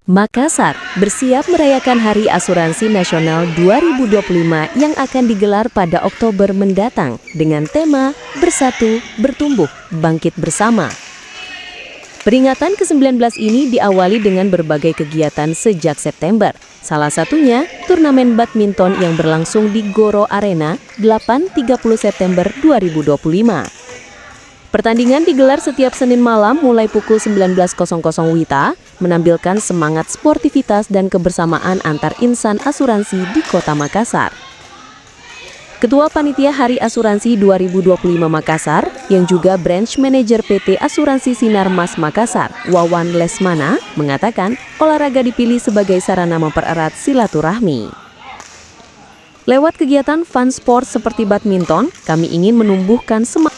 Makassar bersiap merayakan Hari Asuransi Nasional 2025 yang akan digelar pada Oktober mendatang dengan tema Bersatu, Bertumbuh, Bangkit Bersama. Peringatan ke-19 ini diawali dengan berbagai kegiatan sejak September. Salah satunya turnamen badminton yang berlangsung di Goro Arena 8-30 September 2025. Pertandingan digelar setiap Senin malam mulai pukul 19.00 WITA, menampilkan semangat sportivitas dan kebersamaan antar insan asuransi di Kota Makassar. Ketua Panitia Hari Asuransi 2025 Makassar, yang juga Branch Manager PT Asuransi Sinar Mas Makassar, Wawan Lesmana, mengatakan olahraga dipilih sebagai sarana mempererat silaturahmi. Lewat kegiatan fun sport seperti badminton, kami ingin menumbuhkan semangat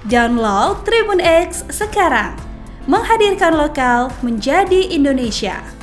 Download Tribun X sekarang, menghadirkan lokal menjadi Indonesia.